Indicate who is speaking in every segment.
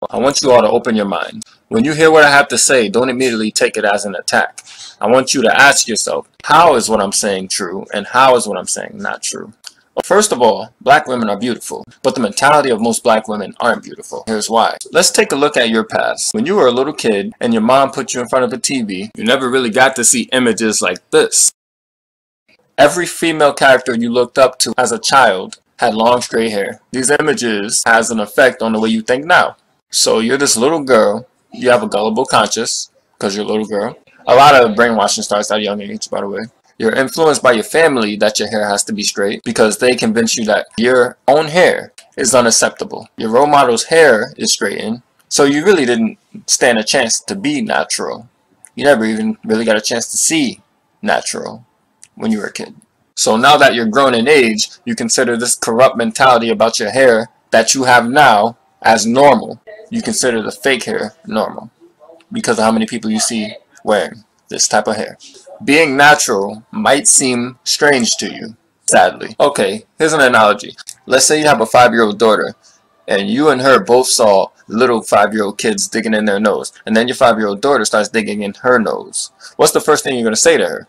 Speaker 1: I want you all to open your mind. When you hear what I have to say, don't immediately take it as an attack. I want you to ask yourself, how is what I'm saying true, and how is what I'm saying not true? First of all, black women are beautiful, but the mentality of most black women aren't beautiful. Here's why. Let's take a look at your past. When you were a little kid and your mom put you in front of a TV, you never really got to see images like this. Every female character you looked up to as a child had long straight hair. These images has an effect on the way you think now. So you're this little girl, you have a gullible conscience because you're a little girl. A lot of brainwashing starts at a young age, by the way. You're influenced by your family that your hair has to be straight because they convince you that your own hair is unacceptable. Your role model's hair is straightened, so you really didn't stand a chance to be natural. You never even really got a chance to see natural when you were a kid. So now that you're grown in age, you consider this corrupt mentality about your hair that you have now as normal. You consider the fake hair normal because of how many people you see wearing this type of hair. Being natural might seem strange to you, sadly. Okay, here's an analogy. Let's say you have a 5-year-old daughter and you and her both saw little 5-year-old kids digging in their nose, and then your 5-year-old daughter starts digging in her nose. What's the first thing you're going to say to her?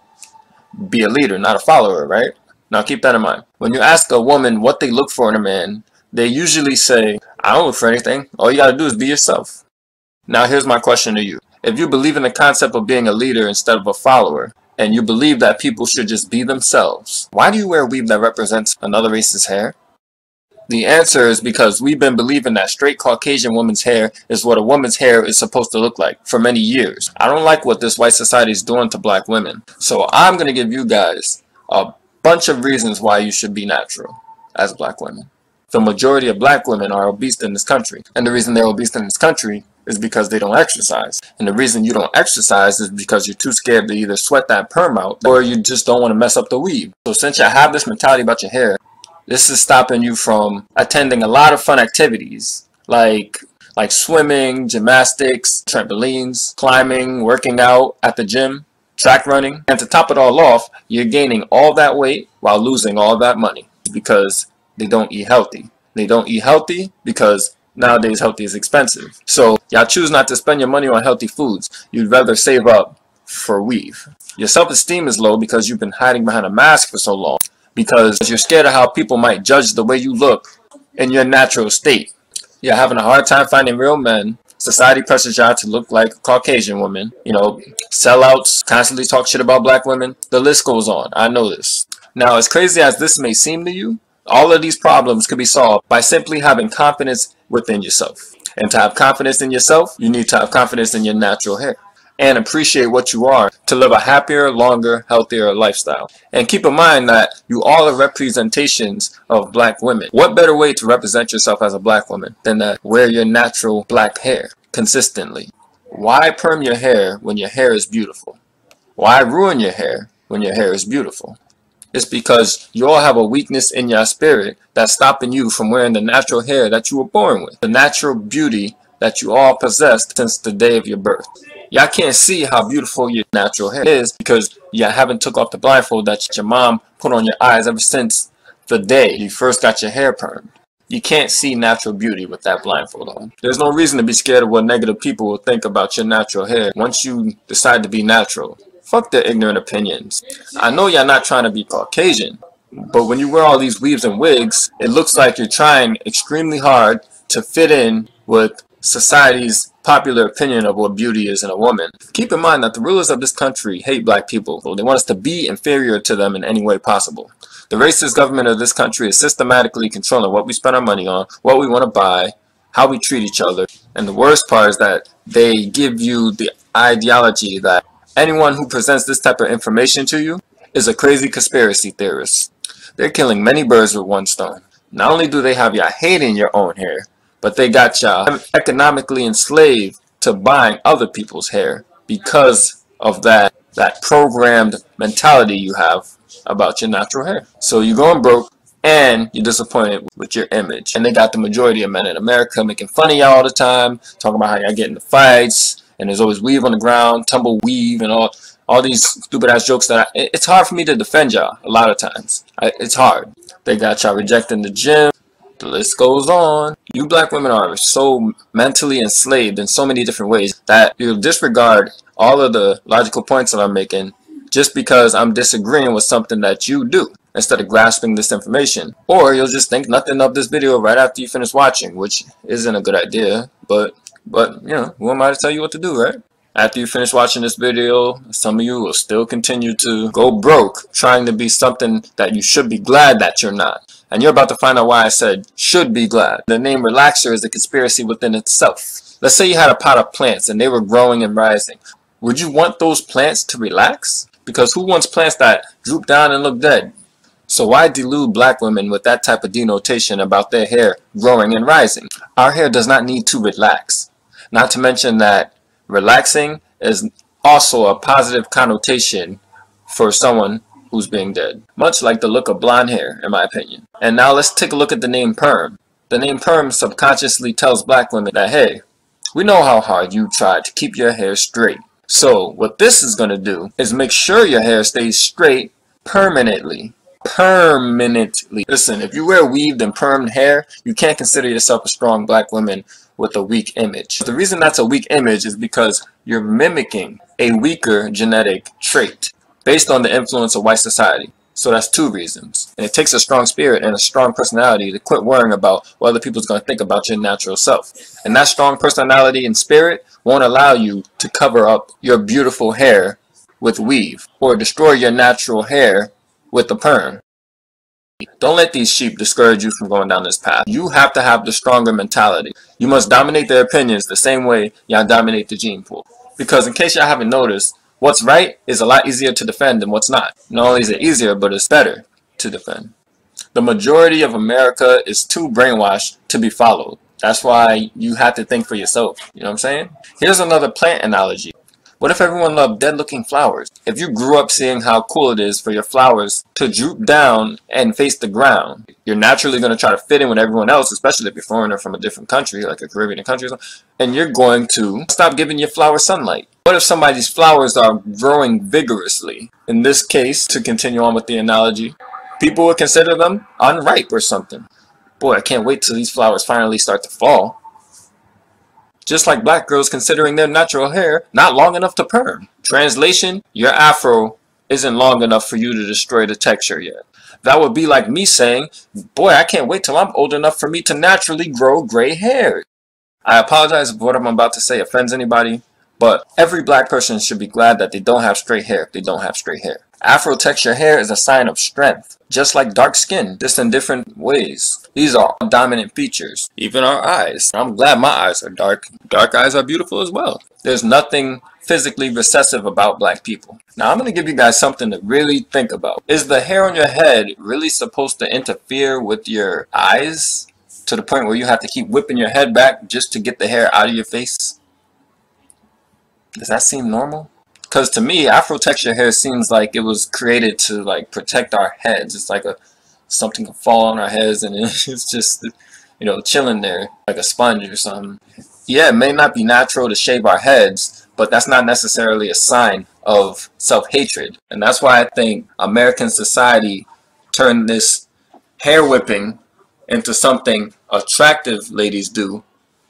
Speaker 1: Be a leader, not a follower, right? Now keep that in mind. When you ask a woman what they look for in a man, they usually say, I don't look for anything. All you got to do is be yourself. Now here's my question to you. If you believe in the concept of being a leader instead of a follower, and you believe that people should just be themselves, why do you wear a weave that represents another race's hair? The answer is because we've been believing that straight Caucasian woman's hair is what a woman's hair is supposed to look like for many years. I don't like what this white society is doing to black women. So I'm going to give you guys a bunch of reasons why you should be natural as black women. The majority of black women are obese in this country. And the reason they're obese in this country is because they don't exercise. And the reason you don't exercise is because you're too scared to either sweat that perm out or you just don't want to mess up the weave. So since you have this mentality about your hair, this is stopping you from attending a lot of fun activities like swimming, gymnastics, trampolines, climbing, working out at the gym, track running. And to top it all off, you're gaining all that weight while losing all that money because they don't eat healthy. They don't eat healthy because nowadays healthy is expensive. So y'all choose not to spend your money on healthy foods. You'd rather save up for weave. Your self-esteem is low because you've been hiding behind a mask for so long. Because you're scared of how people might judge the way you look in your natural state. You're having a hard time finding real men. Society pressures you to look like a Caucasian woman. You know, sellouts, constantly talk shit about black women. The list goes on. I know this. Now, as crazy as this may seem to you, all of these problems could be solved by simply having confidence within yourself. And to have confidence in yourself, you need to have confidence in your natural hair. And appreciate what you are to live a happier, longer, healthier lifestyle. And keep in mind that you all are representations of black women. What better way to represent yourself as a black woman than to wear your natural black hair consistently? Why perm your hair when your hair is beautiful? Why ruin your hair when your hair is beautiful? It's because you all have a weakness in your spirit that's stopping you from wearing the natural hair that you were born with. The natural beauty that you all possessed since the day of your birth. Y'all can't see how beautiful your natural hair is because you haven't took off the blindfold that your mom put on your eyes ever since the day you first got your hair permed. You can't see natural beauty with that blindfold on. There's no reason to be scared of what negative people will think about your natural hair once you decide to be natural. Fuck their ignorant opinions. I know y'all not trying to be Caucasian, but when you wear all these weaves and wigs, it looks like you're trying extremely hard to fit in with society's popular opinion of what beauty is in a woman. Keep in mind that the rulers of this country hate black people. They want us to be inferior to them in any way possible. The racist government of this country is systematically controlling what we spend our money on, what we want to buy, how we treat each other. And the worst part is that they give you the ideology that anyone who presents this type of information to you is a crazy conspiracy theorist. They're killing many birds with one stone. Not only do they have y'all hating your own hair, but they got y'all economically enslaved to buying other people's hair because of that programmed mentality you have about your natural hair. So you're going broke and you're disappointed with your image. And they got the majority of men in America making fun of y'all all the time, talking about how y'all get into fights, and there's always weave on the ground, tumble weave, and all these stupid ass jokes that it's hard for me to defend y'all a lot of times. It's hard. They got y'all rejecting the gym. The list goes on. You black women are so mentally enslaved in so many different ways that you'll disregard all of the logical points that I'm making just because I'm disagreeing with something that you do instead of grasping this information. Or you'll just think nothing of this video right after you finish watching, which isn't a good idea, but you know, who am I to tell you what to do, right? After you finish watching this video, some of you will still continue to go broke trying to be something that you should be glad that you're not. And you're about to find out why I said should be glad. The name relaxer is a conspiracy within itself. Let's say you had a pot of plants and they were growing and rising. Would you want those plants to relax? Because who wants plants that droop down and look dead? So why delude black women with that type of denotation about their hair growing and rising? Our hair does not need to relax. Not to mention that relaxing is also a positive connotation for someone who's being dead. Much like the look of blonde hair, in my opinion. And now let's take a look at the name perm. The name perm subconsciously tells black women that, hey, we know how hard you tried to keep your hair straight. So what this is going to do is make sure your hair stays straight permanently. Permanently. Listen, if you wear weaved and permed hair, you can't consider yourself a strong black woman with a weak image. The reason that's a weak image is because you're mimicking a weaker genetic trait based on the influence of white society. So that's two reasons. And it takes a strong spirit and a strong personality to quit worrying about what other people's going to think about your natural self. And that strong personality and spirit won't allow you to cover up your beautiful hair with weave or destroy your natural hair with the perm. Don't let these sheep discourage you from going down this path. You have to have the stronger mentality. You must dominate their opinions the same way y'all dominate the gene pool. Because in case y'all haven't noticed, what's right is a lot easier to defend than what's not. Not only is it easier, but it's better to defend. The majority of America is too brainwashed to be followed. That's why you have to think for yourself. You know what I'm saying? Here's another plant analogy. What if everyone loved dead-looking flowers? If you grew up seeing how cool it is for your flowers to droop down and face the ground, you're naturally going to try to fit in with everyone else, especially if you're a foreigner from a different country, like a Caribbean country or something, and you're going to stop giving your flowers sunlight. What if somebody's flowers are growing vigorously? In this case, to continue on with the analogy, people would consider them unripe or something. Boy, I can't wait till these flowers finally start to fall. Just like black girls considering their natural hair not long enough to perm. Translation, your afro isn't long enough for you to destroy the texture yet. That would be like me saying, boy, I can't wait till I'm old enough for me to naturally grow gray hair. I apologize if what I'm about to say offends anybody, but every black person should be glad that they don't have straight hair if they don't have straight hair. Afro texture hair is a sign of strength, just like dark skin, just in different ways. These are all dominant features, even our eyes. I'm glad my eyes are dark. Dark eyes are beautiful as well. There's nothing physically recessive about black people. Now I'm going to give you guys something to really think about. Is the hair on your head really supposed to interfere with your eyes to the point where you have to keep whipping your head back just to get the hair out of your face? Does that seem normal? Because to me, Afro texture hair seems like it was created to like protect our heads. It's like something can fall on our heads and it's just, you know, chilling there like a sponge or something. Yeah, it may not be natural to shave our heads, but that's not necessarily a sign of self-hatred. And that's why I think American society turned this hair whipping into something attractive ladies do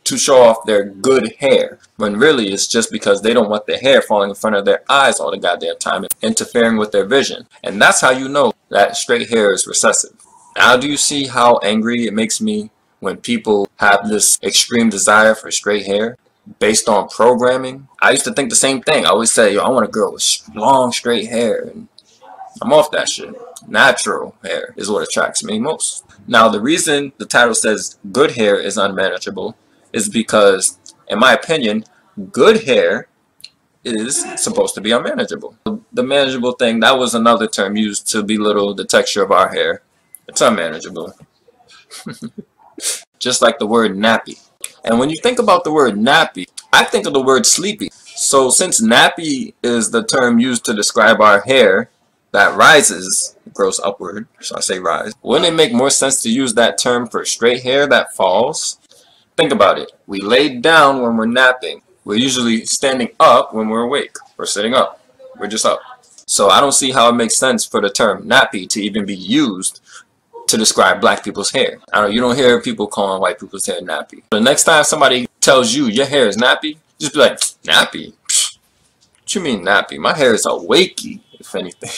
Speaker 1: to show off their good hair, when really it's just because they don't want their hair falling in front of their eyes all the goddamn time and interfering with their vision. And that's how you know that straight hair is recessive. Now do you see how angry it makes me when people have this extreme desire for straight hair based on programming? I used to think the same thing. I always say, yo, I want a girl with long straight hair, and I'm off that shit. Natural hair is what attracts me most. Now the reason the title says good hair is unmanageable is because, in my opinion, good hair is supposed to be unmanageable. The manageable thing, that was another term used to belittle the texture of our hair. It's unmanageable. Just like the word nappy. And when you think about the word nappy, I think of the word sleepy. So since nappy is the term used to describe our hair that rises, grows upward, so I say rise, wouldn't it make more sense to use that term for straight hair that falls? Think about it. We lay down when we're napping. We're usually standing up when we're awake. We're sitting up. We're just up. So I don't see how it makes sense for the term nappy to even be used to describe black people's hair. I don't know, you don't hear people calling white people's hair nappy. The next time somebody tells you your hair is nappy, just be like, nappy? What you mean nappy? My hair is a wakey, if anything.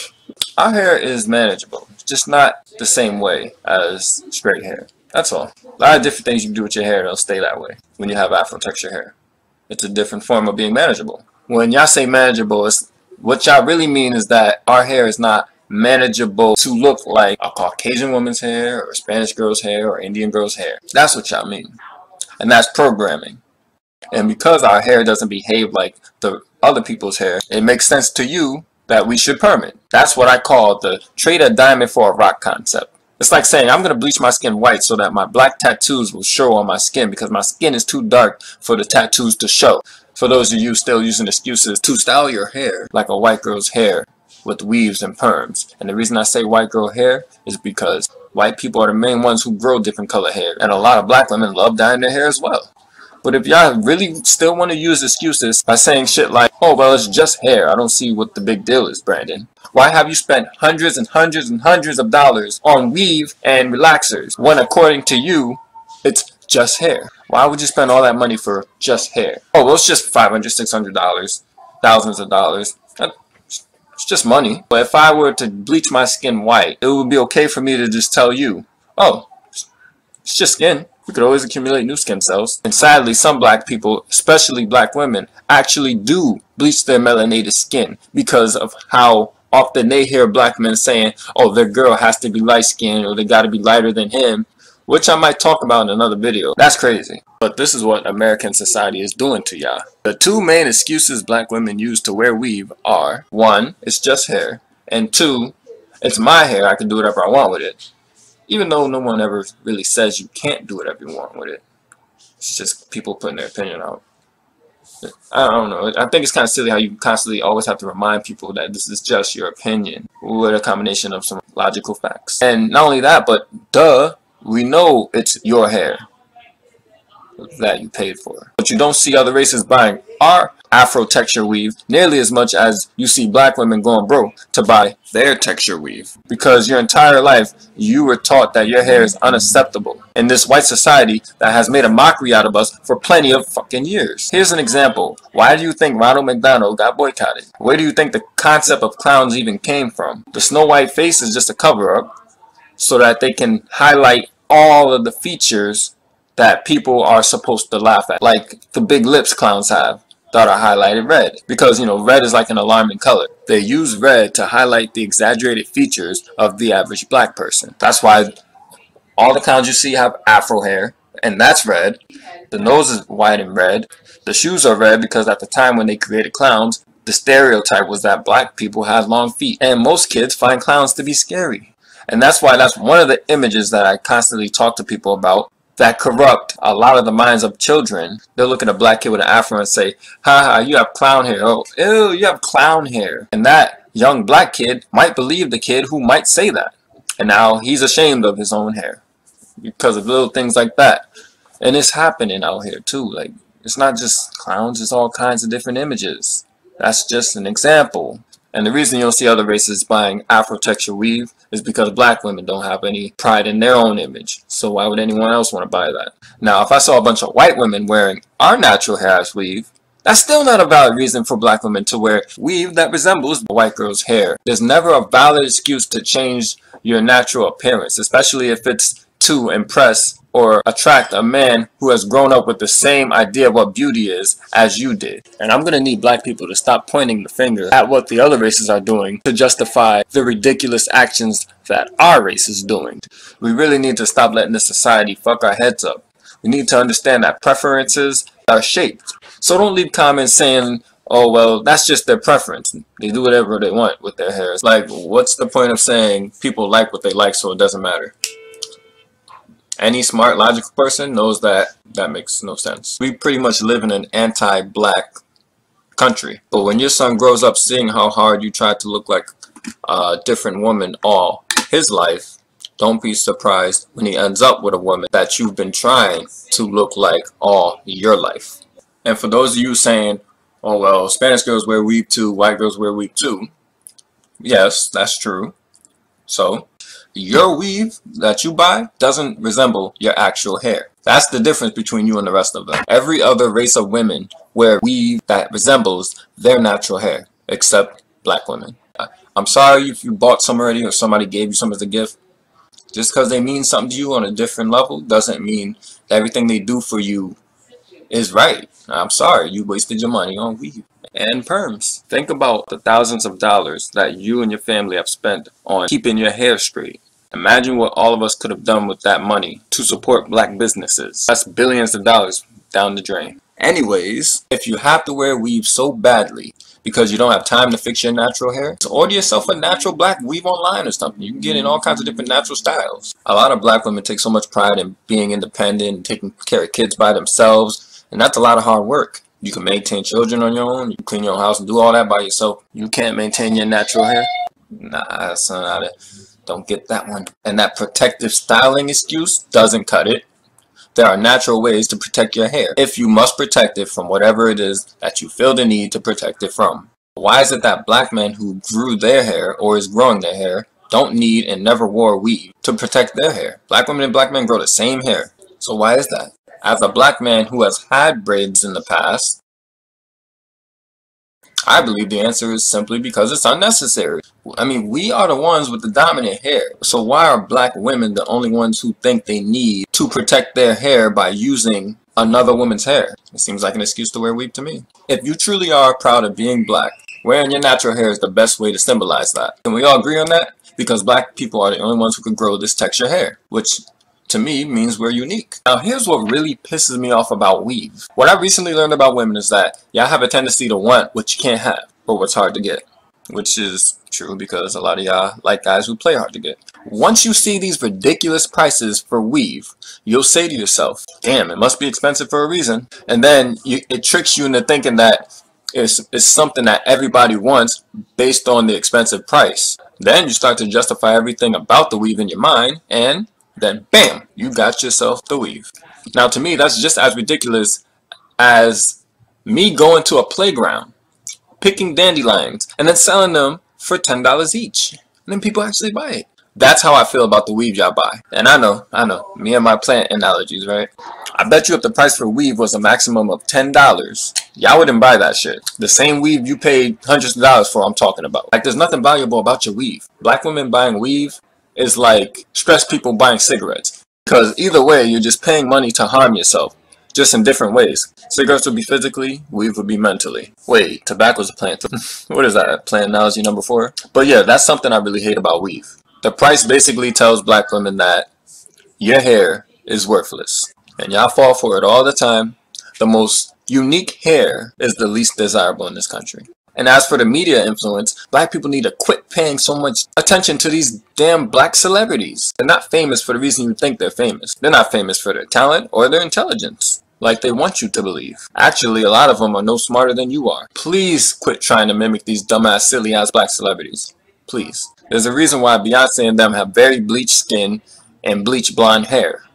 Speaker 1: Our hair is manageable, just not the same way as straight hair. That's all. A lot of different things you can do with your hair that'll stay that way when you have afro texture hair. It's a different form of being manageable. When y'all say manageable, what y'all really mean is that our hair is not manageable to look like a Caucasian woman's hair or a Spanish girl's hair or Indian girl's hair. That's what y'all mean. And that's programming. And because our hair doesn't behave like the other people's hair, it makes sense to you that we should perm it. That's what I call the trade a diamond for a rock concept. It's like saying I'm going to bleach my skin white so that my black tattoos will show on my skin because my skin is too dark for the tattoos to show. For those of you still using excuses to style your hair like a white girl's hair with weaves and perms. And the reason I say white girl hair is because white people are the main ones who grow different color hair. And a lot of black women love dyeing their hair as well. But if y'all really still want to use excuses by saying shit like, oh, well, it's just hair. I don't see what the big deal is, Brandon. Why have you spent hundreds and hundreds and hundreds of dollars on weave and relaxers when, according to you, it's just hair? Why would you spend all that money for just hair? Oh, well, it's just $500, $600, thousands of dollars. It's just money. But if I were to bleach my skin white, it would be okay for me to just tell you, oh, it's just skin. We could always accumulate new skin cells. And sadly, some black people, especially black women, actually do bleach their melanated skin because of how often they hear black men saying, oh, their girl has to be light-skinned or they got to be lighter than him, which I might talk about in another video. That's crazy. But this is what American society is doing to y'all. The two main excuses black women use to wear weave are, one, it's just hair, and two, it's my hair, I can do whatever I want with it. Even though no one ever really says you can't do whatever you want with it. It's just people putting their opinion out. I don't know. I think it's kind of silly how you constantly always have to remind people that this is just your opinion with a combination of some logical facts. And not only that, but duh, we know it's your hair that you paid for. But you don't see other races buying our afro texture weave nearly as much as you see black women going broke to buy their texture weave. Because your entire life you were taught that your hair is unacceptable in this white society that has made a mockery out of us for plenty of fucking years. Here's an example. Why do you think Ronald McDonald got boycotted? Where do you think the concept of clowns even came from? The Snow White face is just a cover-up so that they can highlight all of the features that people are supposed to laugh at, like the big lips clowns have that are highlighted red, because, you know, red is like an alarming color. They use red to highlight the exaggerated features of the average black person. That's why all the clowns you see have afro hair, and that's red. The nose is white and red. The shoes are red because at the time when they created clowns, the stereotype was that black people had long feet, and most kids find clowns to be scary. And that's why that's one of the images that I constantly talk to people about that corrupt a lot of the minds of children. They'll look at a black kid with an afro and say, haha, you have clown hair. Oh, ew, you have clown hair. And that young black kid might believe the kid who might say that. And now he's ashamed of his own hair because of little things like that. And it's happening out here too. Like, it's not just clowns, it's all kinds of different images. That's just an example. And the reason you'll see other races buying afro texture weave is because black women don't have any pride in their own image. So why would anyone else want to buy that? Now, if I saw a bunch of white women wearing our natural hair as weave, that's still not a valid reason for black women to wear weave that resembles a white girl's hair. There's never a valid excuse to change your natural appearance, especially if it's to impress or attract a man who has grown up with the same idea of what beauty is as you did. And I'm going to need black people to stop pointing the finger at what the other races are doing to justify the ridiculous actions that our race is doing. We really need to stop letting this society fuck our heads up. We need to understand that preferences are shaped. So don't leave comments saying, oh, well, that's just their preference. They do whatever they want with their hair. It's like, what's the point of saying people like what they like so it doesn't matter? Any smart, logical person knows that that makes no sense. We pretty much live in an anti-black country. But when your son grows up seeing how hard you tried to look like a different woman all his life, don't be surprised when he ends up with a woman that you've been trying to look like all your life. And for those of you saying, oh, well, Spanish girls wear weave too, white girls wear weave too. Yes, that's true. So Your weave that you buy doesn't resemble your actual hair. That's the difference between you and the rest of them. Every other race of women wear weave that resembles their natural hair, except black women. I'm sorry if you bought some already or somebody gave you some as a gift. Just because they mean something to you on a different level doesn't mean that everything they do for you is right. I'm sorry, you wasted your money on weave and perms. Think about the thousands of dollars that you and your family have spent on keeping your hair straight. Imagine what all of us could have done with that money to support black businesses. That's billions of dollars down the drain. Anyways, if you have to wear weave so badly because you don't have time to fix your natural hair, so order yourself a natural black weave online or something. You can get in all kinds of different natural styles. A lot of black women take so much pride in being independent and taking care of kids by themselves, and that's a lot of hard work. You can maintain children on your own, you can clean your own house and do all that by yourself. You can't maintain your natural hair? Nah, son, don't get that one. And that protective styling excuse doesn't cut it. There are natural ways to protect your hair if you must protect it from whatever it is that you feel the need to protect it from. Why is it that black men who grew their hair or is growing their hair don't need and never wore weave to protect their hair? Black women and black men grow the same hair. So why is that? As a black man who has had braids in the past, I believe the answer is simply because it's unnecessary. I mean, we are the ones with the dominant hair. So why are black women the only ones who think they need to protect their hair by using another woman's hair? It seems like an excuse to wear weave to me. If you truly are proud of being black, wearing your natural hair is the best way to symbolize that. Can we all agree on that? Because black people are the only ones who can grow this texture hair, which to me means we're unique. Now here's what really pisses me off about weave. What I recently learned about women is that y'all have a tendency to want what you can't have, or what's hard to get. Which is true because a lot of y'all like guys who play hard to get. Once you see these ridiculous prices for weave, you'll say to yourself, damn, it must be expensive for a reason. And then it tricks you into thinking that it's something that everybody wants based on the expensive price. Then you start to justify everything about the weave in your mind, and then bam, you got yourself the weave. Now to me, that's just as ridiculous as me going to a playground, picking dandelions, and then selling them for $10 each. And then people actually buy it. That's how I feel about the weave y'all buy. And I know, me and my plant analogies, right? I bet you if the price for weave was a maximum of $10, y'all wouldn't buy that shit. The same weave you paid hundreds of dollars for, I'm talking about. Like, there's nothing valuable about your weave. Black women buying weave is like stressed people buying cigarettes. Because either way, you're just paying money to harm yourself, just in different ways. Cigarettes would be physically, weave would be mentally. Wait, tobacco's a plant. What is that? Plant analogy number 4? But yeah, that's something I really hate about weave. The price basically tells black women that your hair is worthless. And y'all fall for it all the time. The most unique hair is the least desirable in this country. And as for the media influence, black people need to quit paying so much attention to these damn black celebrities. They're not famous for the reason you think they're famous. They're not famous for their talent or their intelligence, like they want you to believe. Actually, a lot of them are no smarter than you are. Please quit trying to mimic these dumbass, silly-ass black celebrities. Please. There's a reason why Beyonce and them have very bleached skin and bleached blonde hair.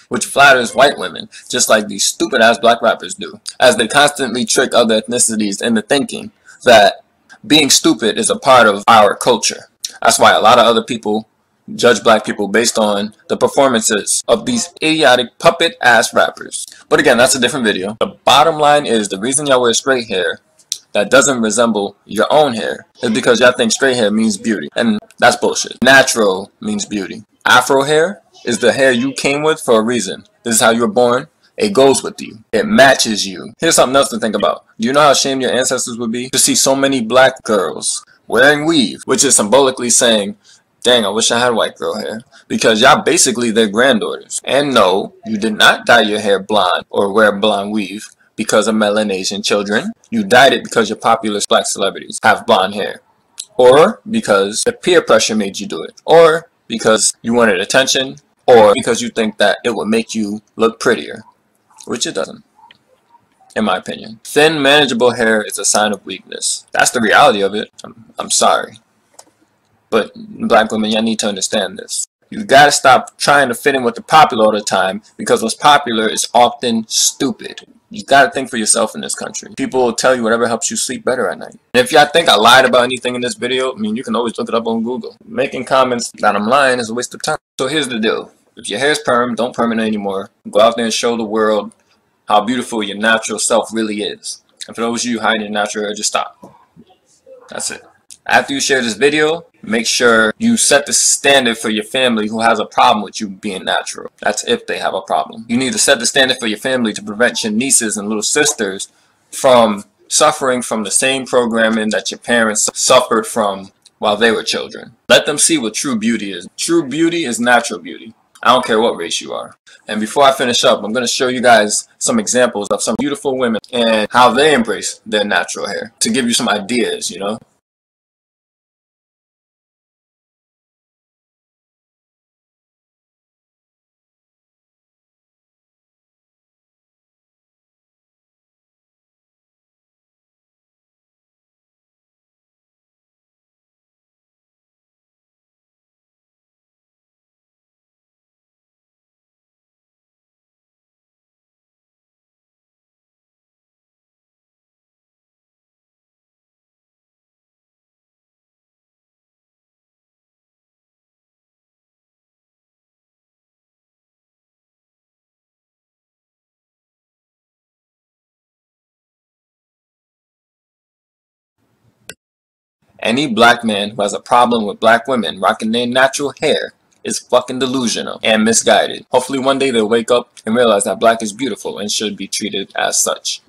Speaker 1: Which flatters white women, just like these stupid-ass black rappers do, as they constantly trick other ethnicities into thinking that being stupid is a part of our culture. That's why a lot of other people judge black people based on the performances of these idiotic puppet-ass rappers. But again, that's a different video. The bottom line is the reason y'all wear straight hair that doesn't resemble your own hair is because y'all think straight hair means beauty. And that's bullshit. Natural means beauty. Afro hair is the hair you came with for a reason. This is how you were born. It goes with you. It matches you. Here's something else to think about. Do you know how ashamed your ancestors would be to see so many black girls wearing weave, which is symbolically saying, dang, I wish I had white girl hair. Because y'all basically their granddaughters. And no, you did not dye your hair blonde or wear blonde weave because of Melanesian children. You dyed it because your popular black celebrities have blonde hair. Or because the peer pressure made you do it. Or because you wanted attention. Or because you think that it would make you look prettier. Which it doesn't, in my opinion. Thin, manageable hair is a sign of weakness. That's the reality of it. I'm sorry. But black women, y'all need to understand this. You gotta stop trying to fit in with the popular all the time, because what's popular is often stupid. You gotta think for yourself in this country. People will tell you whatever helps you sleep better at night. And if y'all think I lied about anything in this video, I mean, you can always look it up on Google. Making comments that I'm lying is a waste of time. So here's the deal. If your hair's perm, don't perm it anymore. Go out there and show the world how beautiful your natural self really is. And for those of you hiding your natural hair, just stop. That's it. After you share this video, make sure you set the standard for your family who has a problem with you being natural. That's if they have a problem. You need to set the standard for your family to prevent your nieces and little sisters from suffering from the same programming that your parents suffered from while they were children. Let them see what true beauty is. True beauty is natural beauty. I don't care what race you are. And before I finish up, I'm going to show you guys some examples of some beautiful women and how they embrace their natural hair to give you some ideas, you know. Any black man who has a problem with black women rocking their natural hair is fucking delusional and misguided. Hopefully one day they'll wake up and realize that black is beautiful and should be treated as such.